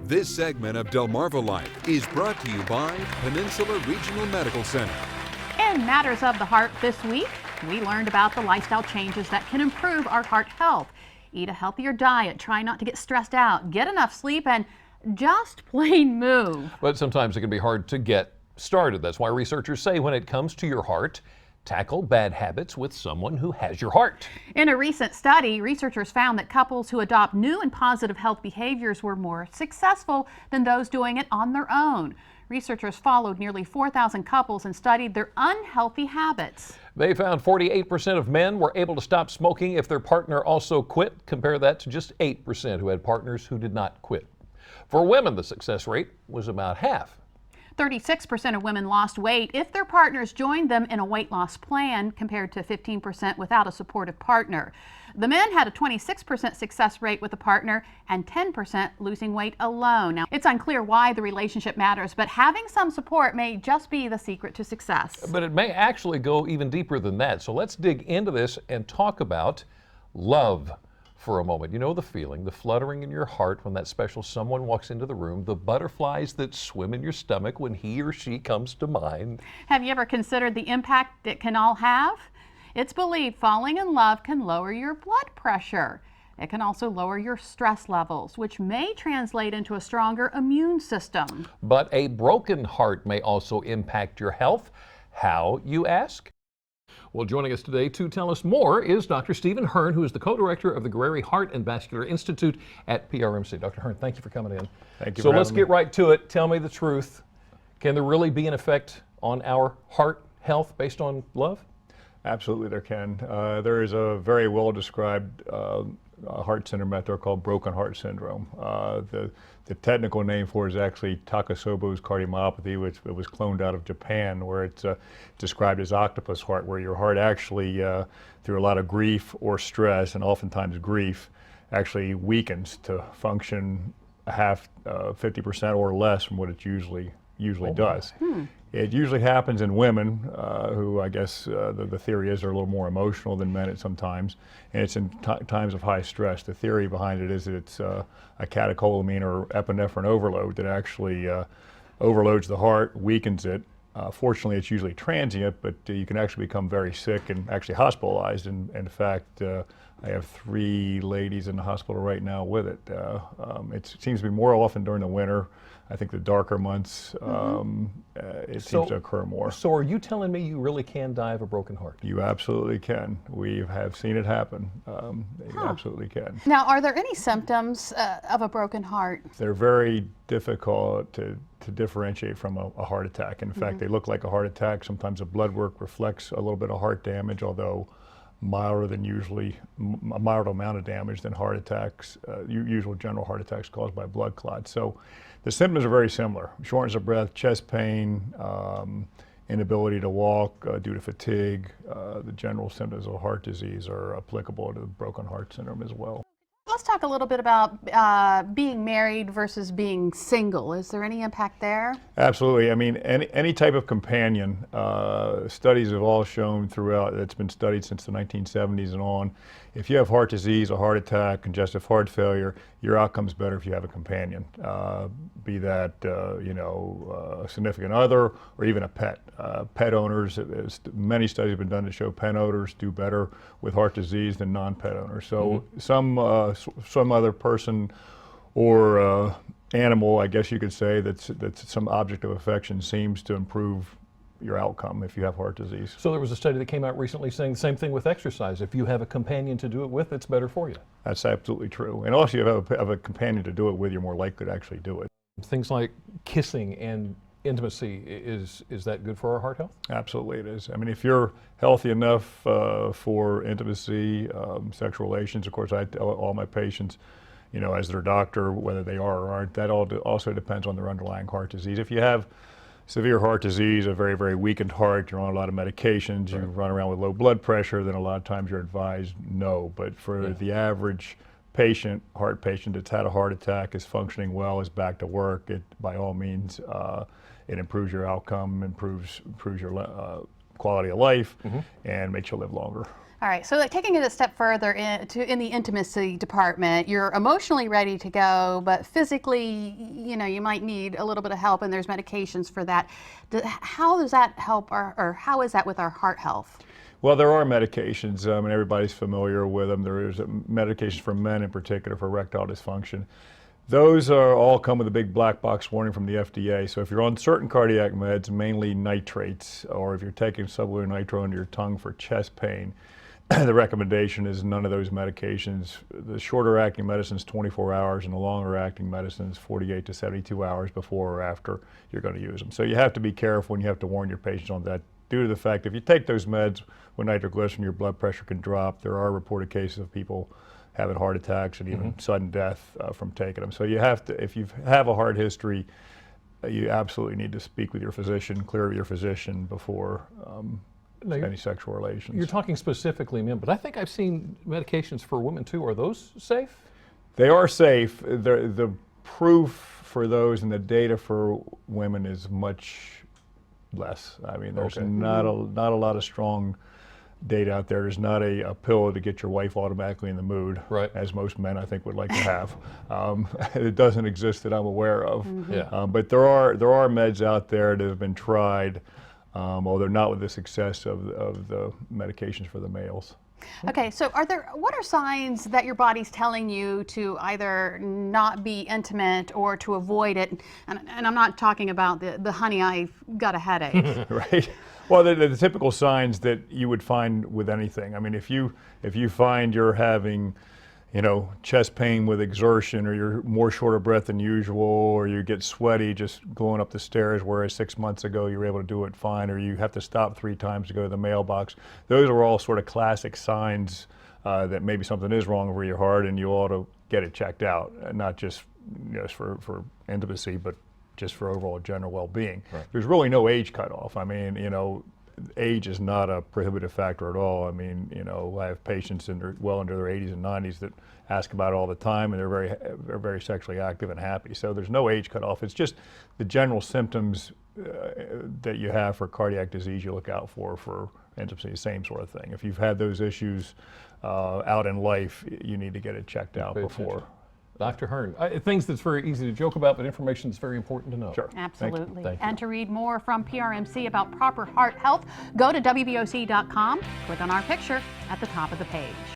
This segment of Delmarva Life is brought to you by Peninsula Regional Medical Center. In Matters of the Heart this week, we learned about the lifestyle changes that can improve our heart health. Eat a healthier diet, try not to get stressed out, get enough sleep, and just plain move. But sometimes it can be hard to get started. That's why researchers say when it comes to your heart, tackle bad habits with someone who has your heart. In a recent study, researchers found that couples who adopt new and positive health behaviors were more successful than those doing it on their own. Researchers followed nearly 4,000 couples and studied their unhealthy habits. They found 48% of men were able to stop smoking if their partner also quit. Compare that to just 8% who had partners who did not quit. For women, the success rate was about half. 36% of women lost weight if their partners joined them in a weight loss plan, compared to 15% without a supportive partner. The men had a 26% success rate with a partner and 10% losing weight alone. Now, it's unclear why the relationship matters, but having some support may just be the secret to success. But it may actually go even deeper than that. So let's dig into this and talk about love for a moment. You know the feeling, the fluttering in your heart when that special someone walks into the room, the butterflies that swim in your stomach when he or she comes to mind. Have you ever considered the impact it can all have? It's believed falling in love can lower your blood pressure. It can also lower your stress levels, which may translate into a stronger immune system. But a broken heart may also impact your health. How, you ask? Well, joining us today to tell us more is Dr. Stephen Hearne, who is the co-director of the Guerreri Heart and Vascular Institute at PRMC. Dr. Hearne, thank you for coming in. Thank you. So let's get right to it. Tell me the truth. Can there really be an effect on our heart health based on love? Absolutely there can. There is a very well-described heart syndrome out there called broken heart syndrome. The technical name for it is actually Takasobo's cardiomyopathy, which it was cloned out of Japan, where it's described as octopus heart, where your heart actually, through a lot of grief or stress, and oftentimes grief, actually weakens to function half, 50% or less from what it usually does. It usually happens in women who, I guess the theory is, are a little more emotional than men at sometimes, and it's in times of high stress. The theory behind it is that it's a catecholamine or epinephrine overload that actually overloads the heart, weakens it. Fortunately, it's usually transient, but you can actually become very sick and actually hospitalized. And in fact, I have 3 ladies in the hospital right now with it. It seems to be more often during the winter. I think the darker months, it seems to occur more. So are you telling me you really can die of a broken heart? You absolutely can. We have seen it happen. You absolutely can. Now, are there any symptoms of a broken heart? They're very difficult to differentiate from a heart attack. In fact, they look like a heart attack. Sometimes the blood work reflects a little bit of heart damage, although milder than usually, a mild amount of damage than heart attacks, usual general heart attacks caused by blood clots. So the symptoms are very similar: shortness of breath, chest pain, inability to walk due to fatigue. The general symptoms of heart disease are applicable to the broken heart syndrome as well. Let's talk a little bit about being married versus being single. Is there any impact there? Absolutely. I mean, any type of companion, studies have all shown throughout, it's been studied since the 1970s and on, if you have heart disease, a heart attack, congestive heart failure, your outcome's better if you have a companion, be that a significant other or even a pet. Pet owners, many studies have been done to show pet owners do better with heart disease than non-pet owners. So some other person or animal, I guess you could say, that's some object of affection seems to improve your outcome if you have heart disease. So there was a study that came out recently saying the same thing with exercise. If you have a companion to do it with, it's better for you. That's absolutely true. And also, if you have a companion to do it with, you're more likely to actually do it. Things like kissing and intimacy, is that good for our heart health? Absolutely it is. I mean, if you're healthy enough for intimacy, sexual relations, of course I tell all my patients, as their doctor, whether they are or aren't, that also depends on their underlying heart disease. If you have severe heart disease, a very, very weakened heart, you're on a lot of medications, you run around with low blood pressure, then a lot of times you're advised no. But for the average heart patient that's had a heart attack, is functioning well, is back to work, by all means, it improves your outcome, improves your quality of life, and makes you live longer. All right, so like taking it a step further in the intimacy department, you're emotionally ready to go, but physically, you know, you might need a little bit of help, and there's medications for that. How does that help, or how is that with our heart health? Well, there are medications, and everybody's familiar with them. There is medications for men in particular for erectile dysfunction. Those are all come with a big black box warning from the FDA. So if you're on certain cardiac meds, mainly nitrates, or if you're taking sublingual nitro into your tongue for chest pain, the recommendation is none of those medications. The shorter acting medicines 24 hours, and the longer acting medicines 48 to 72 hours before or after you're going to use them. So you have to be careful, and you have to warn your patients on that, due to the fact if you take those meds with nitroglycerin, your blood pressure can drop. There are reported cases of people having heart attacks and even sudden death from taking them. So you have to, if you have a heart history, you absolutely need to speak with your physician, clear with your physician before any sexual relations. You're talking specifically men, but I think I've seen medications for women too. Are those safe? They are safe. The proof for those and the data for women is much less. I mean, there's not a lot of strong data out there. There's not a pill to get your wife automatically in the mood, right, as most men I think would like to have. It doesn't exist that I'm aware of. Yeah. But there are meds out there that have been tried, although not with the success of the medications for the males. Okay, so what are signs that your body's telling you to either not be intimate or to avoid it? And I'm not talking about the honey, I've got a headache. Right. Well, the typical signs that you would find with anything. I mean, if you find you're having, you know, chest pain with exertion, or you're more short of breath than usual, or you get sweaty just going up the stairs, whereas 6 months ago you were able to do it fine, or you have to stop 3 times to go to the mailbox, those are all sort of classic signs that maybe something is wrong with your heart, and you ought to get it checked out, not just for intimacy, but just for overall general well-being. Right. There's really no age cutoff. I mean, you know, age is not a prohibitive factor at all. I mean, you know, I have patients well into their 80s and 90s that ask about it all the time, and they're very sexually active and happy. So there's no age cutoff. It's just the general symptoms that you have for cardiac disease you look out for intimacy, same sort of thing. If you've had those issues out in life, you need to get it checked out before. Dr. Hearne, things that's very easy to joke about, but information that's very important to know. Sure. Absolutely. Thank you. And to read more from PRMC about proper heart health, go to WBOC.com, click on our picture at the top of the page.